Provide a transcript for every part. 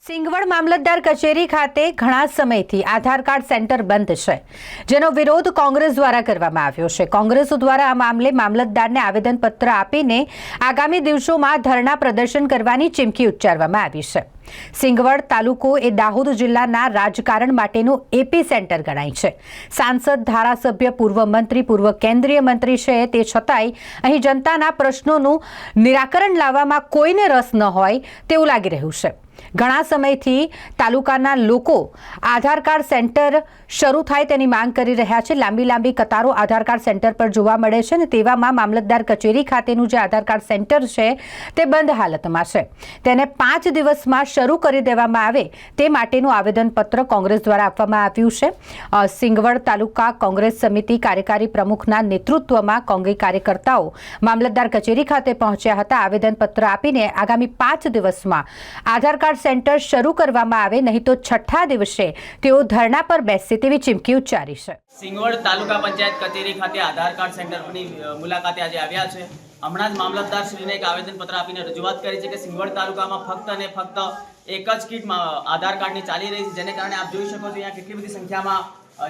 સિંગવડ મામલતદાર કચેરી ખાતે ઘણા સમયથી આધાર કાર્ડ સેન્ટર બંધ છે, જેનો વિરોધ કોંગ્રેસ દ્વારા કરવામાં આવ્યો છે। કોંગ્રેસ દ્વારા આ મામલે મામલતદારને આવેદનપત્ર આપીને આગામી દિવસોમાં ધરણા પ્રદર્શન કરવાની ચીમકી ઉચ્ચારવામાં આવી છે। સિંગવડ તાલુકો એ દાહોદ જિલ્લાના રાજકારણ માટેનું એપી સેન્ટર ગણાય છે। સાંસદ, ધારાસભ્ય, પૂર્વ મંત્રી, પૂર્વ કેન્દ્રીય મંત્રી છે, તે છતાંય અહીં જનતાના પ્રશ્નોનું નિરાકરણ લાવવામાં કોઈને રસ ન હોય તેવું લાગી રહ્યું છે। ઘણા સમયથી તાલુકાના લોકો આધાર કાર્ડ સેન્ટર શરૂ થાય તેની માંગ કરી રહ્યા છે। લાંબી કતારો આધાર કાર્ડ સેન્ટર પર જોવા મળે છે અને તેવામાં મામલતદાર કચેરી ખાતેનું જે આધાર કાર્ડ સેન્ટર છે તે બંધ હાલતમાં છે। તેને 5 દિવસમાં શરૂ કરી દેવામાં આવે તે માટેનું આવેદનપત્ર કોંગ્રેસ દ્વારા આપવામાં આવ્યું છે। સિંગવડ તાલુકા કોંગ્રેસ સમિતિ કાર્યકારી પ્રમુખના નેતૃત્વમાં કોંગ્રેસ કાર્યકર્તાઓ મામલતદાર કચેરી ખાતે પહોંચ્યા હતા। આવેદનપત્ર આપીને આગામી 5 દિવસમાં આધાર કાર્ડ સેન્ટર શરૂ કરવામાં આવે, નહીં તો 6ઠા દિવસે તેઓ ધરણા પર બેસશે તેવી ચીમકી ઉચ્ચારી છે। સિંગવડ તાલુકા પંચાયત કચેરી ખાતે આધાર કાર્ડ સેન્ટરની મુલાકાતે આજે આવ્યા છે। હમણાં જ મામલતદાર શ્રીને એક આવેદનપત્ર આપીને રજૂઆત કરી છે કે સિંગવડ તાલુકામાં ફક્ત અને ફક્ત એક જ કીટ આધાર કાર્ડની ચાલી રહી છે, જેને કારણે આપ જોઈ શકો છો અહીંયા કેટલી બધી સંખ્યામાં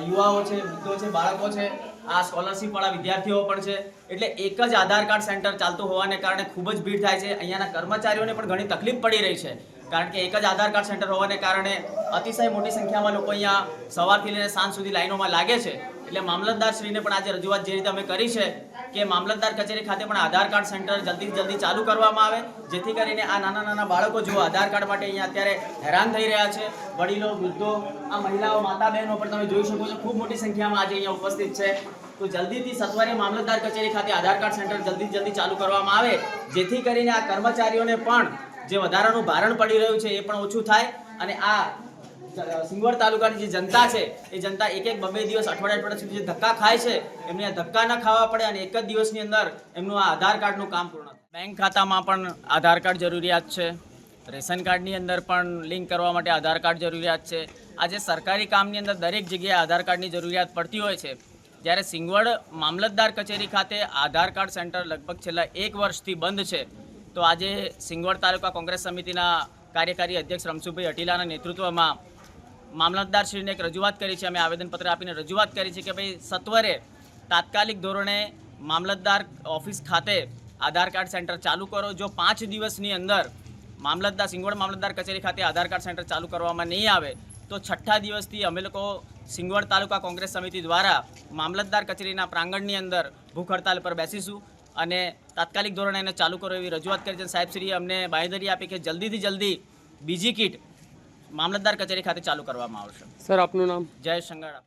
યુવાઓ છે, વૃદ્ધો છે, બાળકો છે, આ સ્કોલરશિપ વાળા વિદ્યાર્થીઓ પણ છે। એટલે એક જ આધાર કાર્ડ સેન્ટર ચાલતું હોવાને કારણે ખૂબ જ ભીડ થાય છે। અહીંયાના કર્મચારીઓને પણ ઘણી તકલીફ પડી રહી છે, કારણ કે એક જ આધાર કાર્ડ સેન્ટર હોવાને કારણે અતિશય મોટી સંખ્યામાં લોકો અહીંયા સવારથી લઈને સાંજ સુધી લાઈનોમાં લાગે છે। એટલે મામલતદાર શ્રીને પણ આજે રજૂઆત જે રીતે અમે કરી છે કે મામલતદાર કચેરી ખાતે પણ આધાર કાર્ડ સેન્ટર જલ્દી ચાલુ કરવામાં આવે, જેથી કરીને આ નાના બાળકો જો આધાર કાર્ડ માટે અહીંયા અત્યારે હેરાન થઈ રહ્યા છે, વડીલો, વૃદ્ધો, આ મહિલાઓ, માતા બહેનો પણ તમે જોઈ શકો છો ખૂબ મોટી સંખ્યામાં આજે અહીંયા ઉપસ્થિત છે। તો જલ્દીથી સત્વરે મામલતદાર કચેરી ખાતે આધાર કાર્ડ સેન્ટર જલ્દી ચાલુ કરવામાં આવે, જેથી કરીને આ કર્મચારીઓને પણ જે વધારાનું ભારણ પડી રહ્યું છે એ પણ ઓછું થાય અને આ સિંગવડ તાલુકાની જે જનતા છે એ જનતા એક 2 દિવસ, અઠવાડિયા સુધી જે ધક્કા ખાય છે એમને આ ધક્કા ન ખાવા પડે અને એક જ દિવસની અંદર એમનું આ આધાર કાર્ડનું કામ પૂર્ણ થાય। બેંક ખાતામાં પણ આધાર કાર્ડ જરૂરિયાત છે, રેશન કાર્ડની અંદર પણ લિંક કરવા માટે આધાર કાર્ડ જરૂરિયાત છે। આજે સરકારી કામની અંદર દરેક જગ્યાએ આધાર કાર્ડની જરૂરિયાત પડતી હોય છે, જ્યારે સિંગવડ મામલતદાર કચેરી ખાતે આધાર કાર્ડ સેન્ટર લગભગ છેલ્લા 1 વર્ષથી બંધ છે। તો આજે સિંગવડ તાલુકા કોંગ્રેસ સમિતિના કાર્યકારી અધ્યક્ષ રમસુભાઈ અટીલાના નેતૃત્વમાં મામલતદારશ્રીને એક રજૂઆત કરી છે। અમે આવેદનપત્ર આપીને રજૂઆત કરી છે કે ભાઈ સત્વરે તાત્કાલિક ધોરણે મામલતદાર ઓફિસ ખાતે આધાર કાર્ડ સેન્ટર ચાલુ કરો। જો 5 દિવસની અંદર સિંગવડ મામલતદાર કચેરી ખાતે આધાર કાર્ડ સેન્ટર ચાલુ કરવામાં નહીં આવે તો 6ઠા દિવસથી અમે લોકો સિંગવડ તાલુકા કોંગ્રેસ સમિતિ દ્વારા મામલતદાર કચેરીના પ્રાંગણની અંદર ભૂખ હડતાલ પર બેસીશું અને તાત્કાલિક ધોરણે એને ચાલુ કરો એવી રજૂઆત કરી છે। સાહેબશ્રીએ અમને બાંયધરી આપી કે જલ્દીથી જલ્દી બીજી કીટ મામલતદાર કચેરી ખાતે ચાલુ કરવામાં આવશે। સર, આપનું નામ? જય સંગાડા।